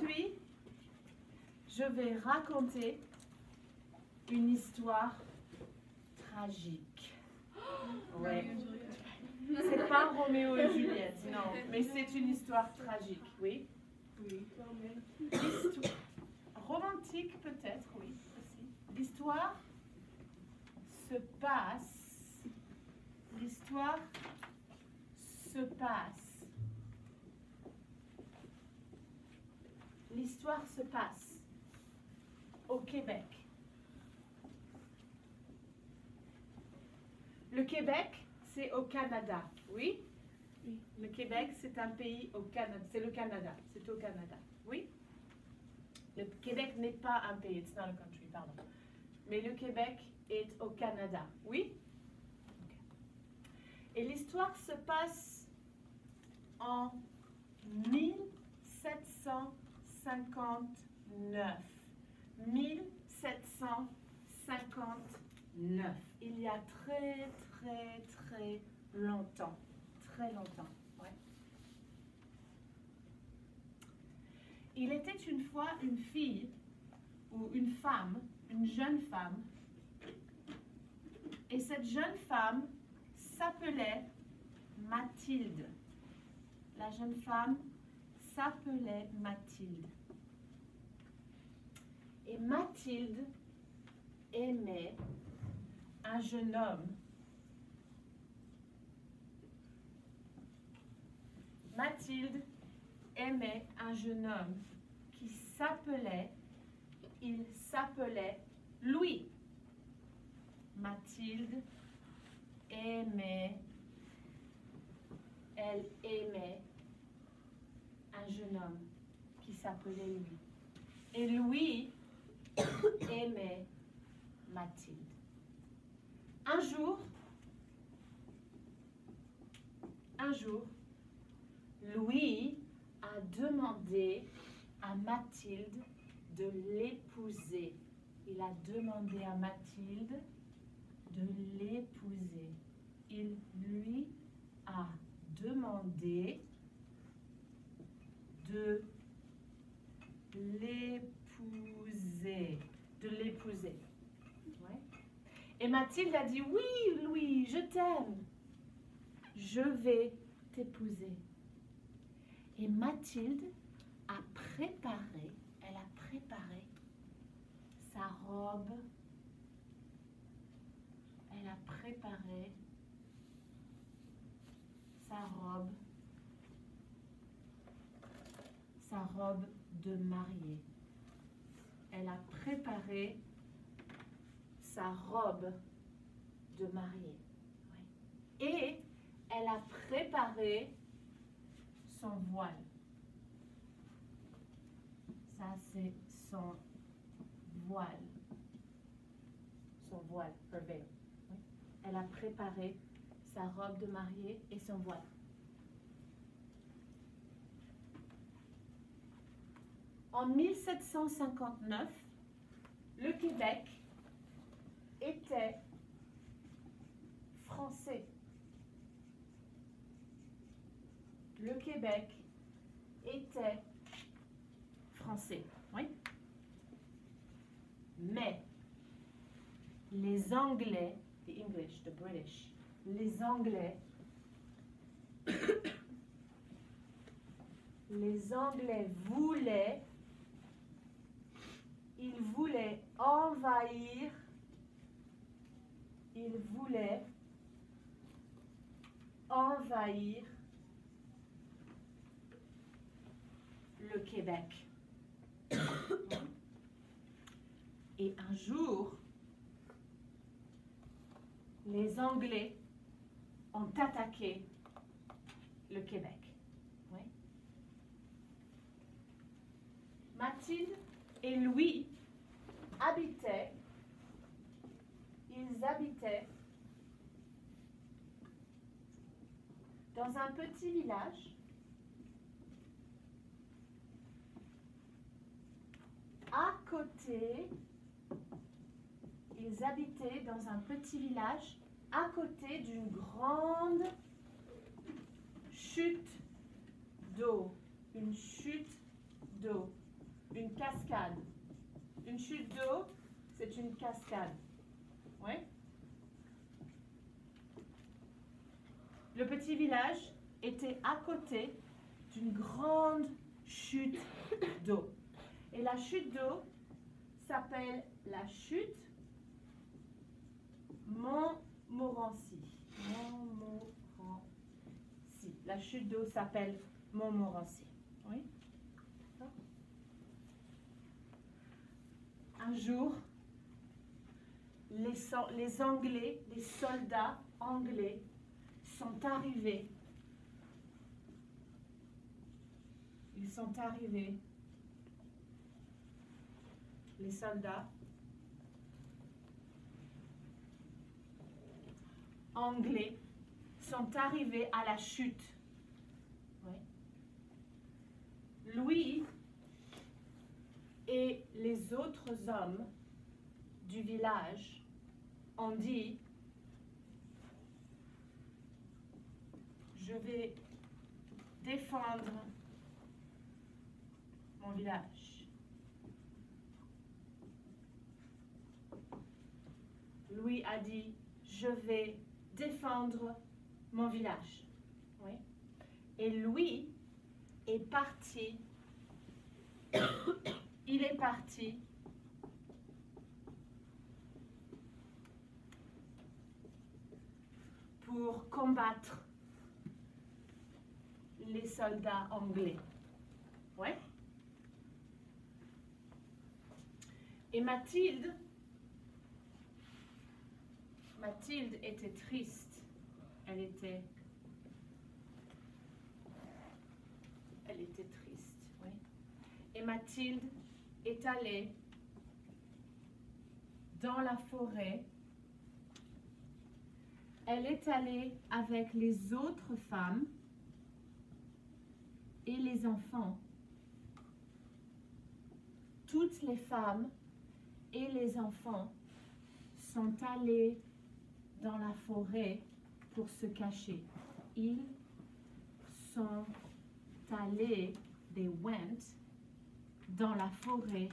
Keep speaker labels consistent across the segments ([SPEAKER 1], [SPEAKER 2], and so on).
[SPEAKER 1] Aujourd'hui, je vais raconter une histoire tragique. Ouais. C'est pas Roméo et Juliette, non, mais c'est une histoire tragique, oui. Oui, quand même. Romantique peut-être, oui, aussi. L'histoire se passe. L'histoire se passe. L'histoire se passe au Québec. Le Québec, c'est au Canada, oui? Oui. Le Québec, c'est un pays au Canada. C'est le Canada. C'est au Canada, oui? Le Québec n'est pas un pays. It's not a country, pardon. Mais le Québec est au Canada, oui? Okay. Et l'histoire se passe en 1759. 1759. Il y a très longtemps. Très longtemps, ouais. Il était une fois une fille ou une femme, une jeune femme, et cette jeune femme s'appelait Mathilde. La jeune femme s'appelait Mathilde. Et Mathilde aimait un jeune homme. Mathilde aimait un jeune homme qui s'appelait, il s'appelait Louis. Mathilde aimait, elle aimait un jeune homme qui s'appelait Louis. Et Louis aimait Mathilde. Un jour, Louis a demandé à Mathilde de l'épouser. Il a demandé à Mathilde de l'épouser. Il lui a demandé de l'épouser. De l'épouser. Ouais. Et Mathilde a dit, oui, Louis, je t'aime. Je vais t'épouser. Et Mathilde a préparé, elle a préparé sa robe. Elle a préparé sa robe de mariée. Elle a préparé sa robe de mariée. Oui. Et elle a préparé son voile. Ça, c'est son voile. Son voile, her veil. Oui. Elle a préparé sa robe de mariée et son voile. En 1759, le Québec était français. Le Québec était français, oui. Mais les Anglais, the English, the British, les Anglais voulaient, ils voulaient envahir le Québec. Et un jour, les Anglais ont attaqué le Québec. Oui. Mathilde et Louis ils habitaient dans un petit village à côté. Ils habitaient dans un petit village à côté d'une grande chute d'eau. Une chute d'eau. une cascade. Une chute d'eau, c'est une cascade. Oui. Le petit village était à côté d'une grande chute d'eau. Et la chute d'eau s'appelle la chute Montmorency. Montmorency. La chute d'eau s'appelle Montmorency. Oui. Un jour, les Anglais, les soldats anglais sont arrivés. Ils sont arrivés. Les soldats anglais sont arrivés à la chute. Oui. Louis et les autres hommes du village ont dit, je vais défendre mon village. Louis a dit, je vais défendre mon village. Oui. Et Louis est parti, il est parti pour combattre les soldats anglais. Ouais. Et Mathilde était triste. Elle était triste, oui. Et Mathilde est allée dans la forêt. Elle est allée avec les autres femmes et les enfants. Toutes les femmes et les enfants sont allés dans la forêt pour se cacher. Ils sont allés, they went, dans la forêt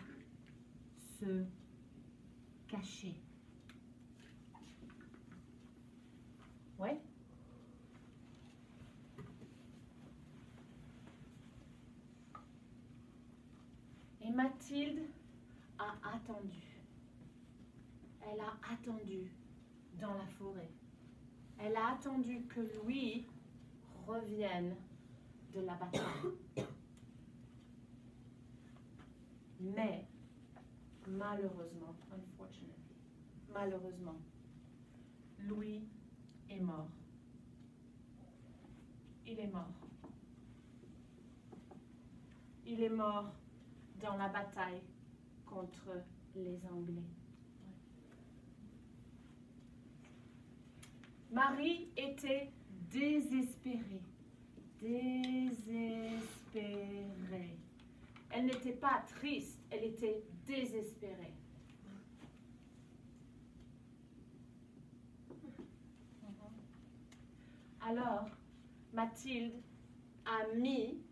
[SPEAKER 1] se cacher. Ouais? Et Mathilde a attendu. Elle a attendu dans la forêt. Elle a attendu que Louis revienne de la bataille. Mais, malheureusement, malheureusement, Louis est mort. Il est mort. Il est mort dans la bataille contre les Anglais. Marie était désespérée. Désespérée. Elle n'était pas triste, elle était désespérée. Alors, Mathilde a mis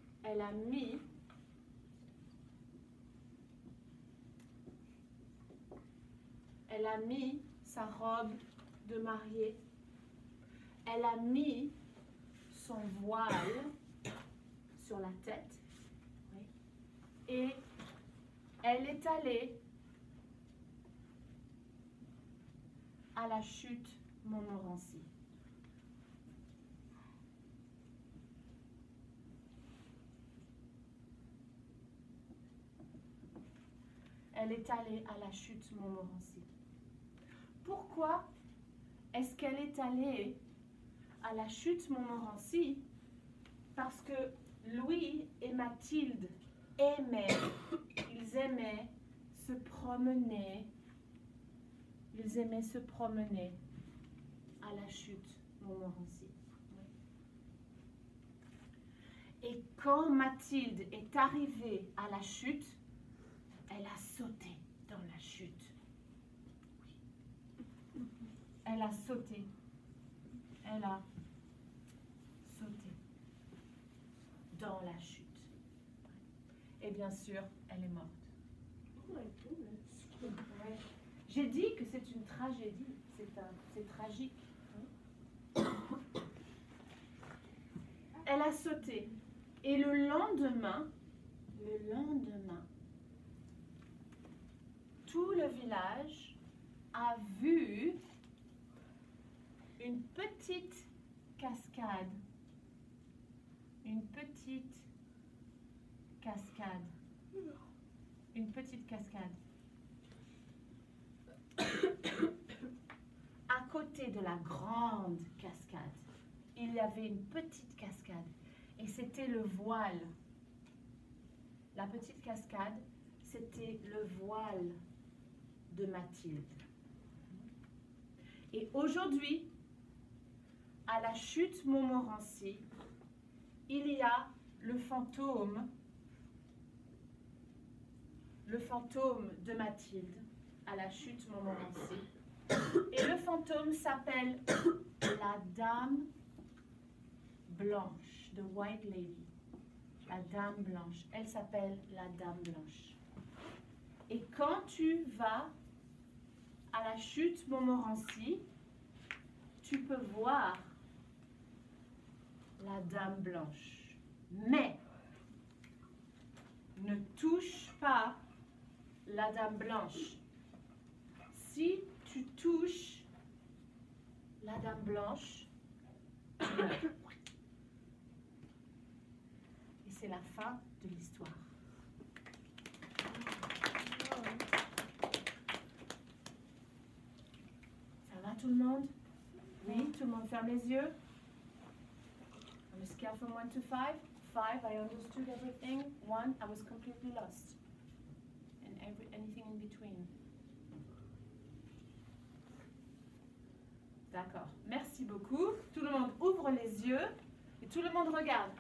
[SPEAKER 1] sa robe de mariée. Elle a mis son voile sur la tête. Oui. Et elle est allée à la chute Montmorency. Elle est allée à la chute Montmorency. Pourquoi est-ce qu'elle est allée à la chute Montmorency? Parce que Louis et Mathilde aimaient se promener. Ils aimaient se promener à la chute Montmorency. Et quand Mathilde est arrivée à la chute, elle a sauté dans la chute. Oui. Elle a sauté. Elle a sauté dans la chute. Et bien sûr, elle est morte. Ouais. J'ai dit que c'est une tragédie. C'est tragique. Elle a sauté. Et le lendemain, tout le village a vu une petite cascade. Une petite cascade. Une petite cascade. À côté de la grande cascade, il y avait une petite cascade. Et c'était le voile. La petite cascade, c'était le voile de Mathilde. Et aujourd'hui, à la chute Montmorency, il y a le fantôme de Mathilde à la chute Montmorency. Et le fantôme s'appelle la Dame Blanche, the White Lady. La Dame Blanche. Elle s'appelle la Dame Blanche. Et quand tu vas à la chute Montmorency, tu peux voir la Dame Blanche. Mais ne touche pas la Dame Blanche. Si tu touches la Dame Blanche, tu meurs. Et c'est la fin de l'histoire. Ça va tout le monde? Oui, tout le monde ferme les yeux. On a scale from 1 to 5. 5, I understood everything. 1, I was completely lost. And anything in between. D'accord. Merci beaucoup. Tout le monde ouvre les yeux et tout le monde regarde.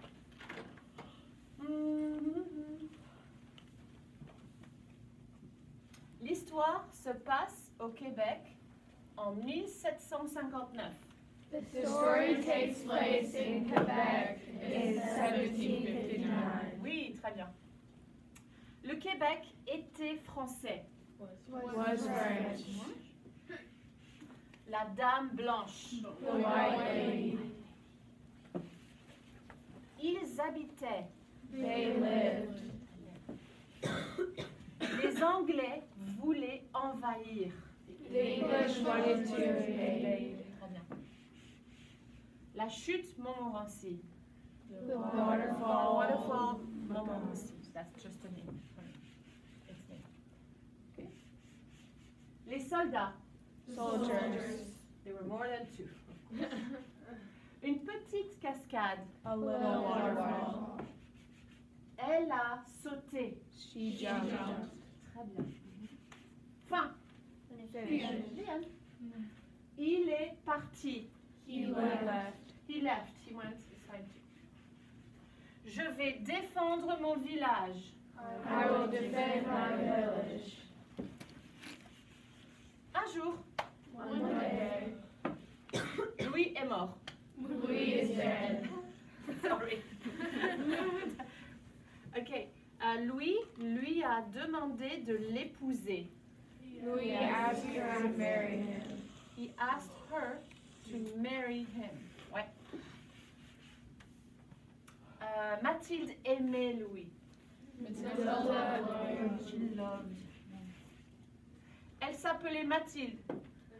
[SPEAKER 1] L'histoire se passe au Québec en 1759.
[SPEAKER 2] The story takes place in Quebec in 1759.
[SPEAKER 1] Oui, très bien. Le Québec était français.
[SPEAKER 2] Was French.
[SPEAKER 1] La Dame Blanche.
[SPEAKER 2] The White Lady.
[SPEAKER 1] Ils habitaient.
[SPEAKER 2] They lived.
[SPEAKER 1] Les Anglais voulaient envahir.
[SPEAKER 2] The English wanted to invade.
[SPEAKER 1] Très bien. La chute Montmorency.
[SPEAKER 2] The waterfall.
[SPEAKER 1] Waterfall Montmorency. That's just a name. It's name. Okay. Les soldats.
[SPEAKER 2] Soldiers.
[SPEAKER 1] There were more than 2. Une petite cascade.
[SPEAKER 2] A little waterfall.
[SPEAKER 1] Elle a sauté.
[SPEAKER 2] She jumped.
[SPEAKER 1] Très bien. Fin.
[SPEAKER 2] Finished.
[SPEAKER 1] Bien. Il est parti.
[SPEAKER 2] He left.
[SPEAKER 1] He left. He went beside you. Je vais défendre mon village.
[SPEAKER 2] I will defend my village.
[SPEAKER 1] Un jour,
[SPEAKER 2] One day,
[SPEAKER 1] Louis est mort.
[SPEAKER 2] Louis is dead.
[SPEAKER 1] Sorry. Ok. Louis lui a demandé de l'épouser.
[SPEAKER 2] Louis asked her to marry him.
[SPEAKER 1] He asked her to marry him. Ouais. Mathilde aimait Louis.
[SPEAKER 2] Matilda loved
[SPEAKER 1] She loved him. Elle s'appelait Mathilde.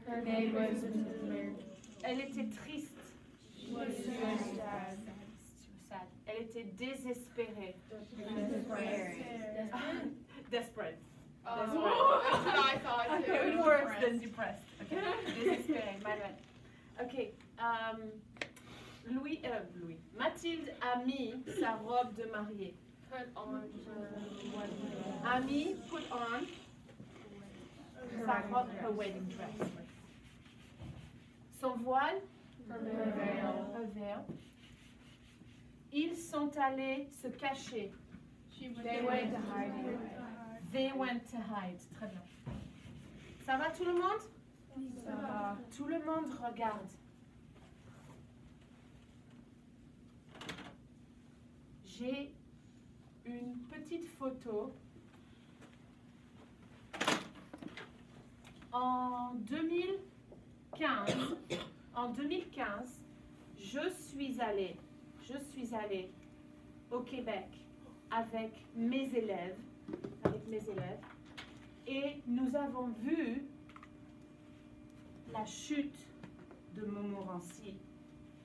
[SPEAKER 2] her name was Matilda.
[SPEAKER 1] Elle était triste.
[SPEAKER 2] She was so sad.
[SPEAKER 1] Sad. Elle était désespérée. Desperate.
[SPEAKER 3] That's what I thought too.
[SPEAKER 1] Okay, worse than depressed. Okay. Désespérée, my bad. Ok. Louis. Mathilde a mis sa robe de mariée.
[SPEAKER 3] Put on
[SPEAKER 1] A mis, put on, sa robe, her wedding dress. Son voile,
[SPEAKER 2] Her veil.
[SPEAKER 1] her veil. Ils sont allés se cacher.
[SPEAKER 2] They went to hiding.
[SPEAKER 1] They went to hide. Très bien. Ça va tout le monde?
[SPEAKER 2] Ça va.
[SPEAKER 1] Tout le monde regarde. J'ai une petite photo En 2015, je suis allée au Québec avec mes élèves, et nous avons vu la chute de Montmorency.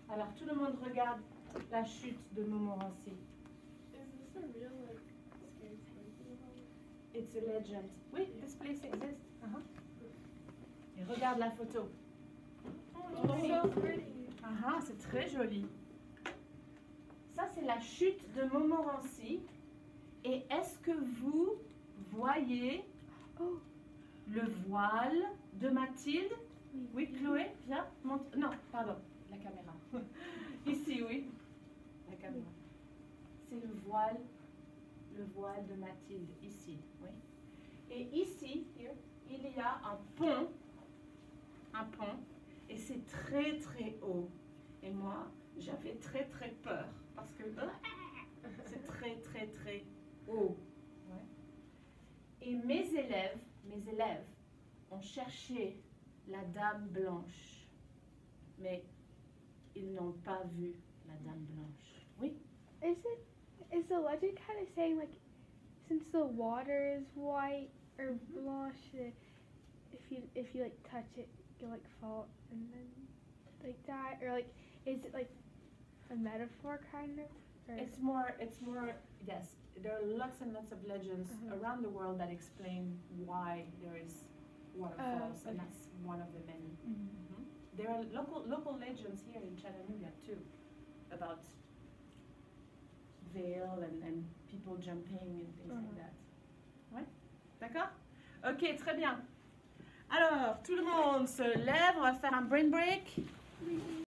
[SPEAKER 1] Alors tout le monde regarde la chute de Montmorency.
[SPEAKER 3] Is this a real like scary story?
[SPEAKER 1] It's a legend. Oui, this place exists. Et regarde la photo.
[SPEAKER 3] Oh, so pretty.
[SPEAKER 1] C'est très joli. Ça, c'est la chute de Montmorency. Et est-ce que vous voyez le voile de Mathilde? Oui, Chloé, viens. Montre. Non, pardon, la caméra. Ici, oui. La caméra. C'est le voile de Mathilde, ici, oui. Et ici, il y a un pont, et c'est très très haut. Et moi, j'avais très très peur parce que c'est très très très haut. Ouais. Et mes élèves ont cherché la dame blanche, mais ils n'ont pas vu la dame blanche. Oui.
[SPEAKER 2] Is the legend kind of saying like, since the water is white or blanche, that if you like touch it, you'll like fall and then like die, or like is it like a metaphor kind of? Or?
[SPEAKER 1] It's more. Yes, there are lots and lots of legends around the world that explain why there is waterfalls, and that's one of the many. There are local legends here in Chattanooga too, about veil and people jumping and things like that. Ouais, d'accord? Ok, très bien. Alors, tout le monde se lève, on va faire un brain break.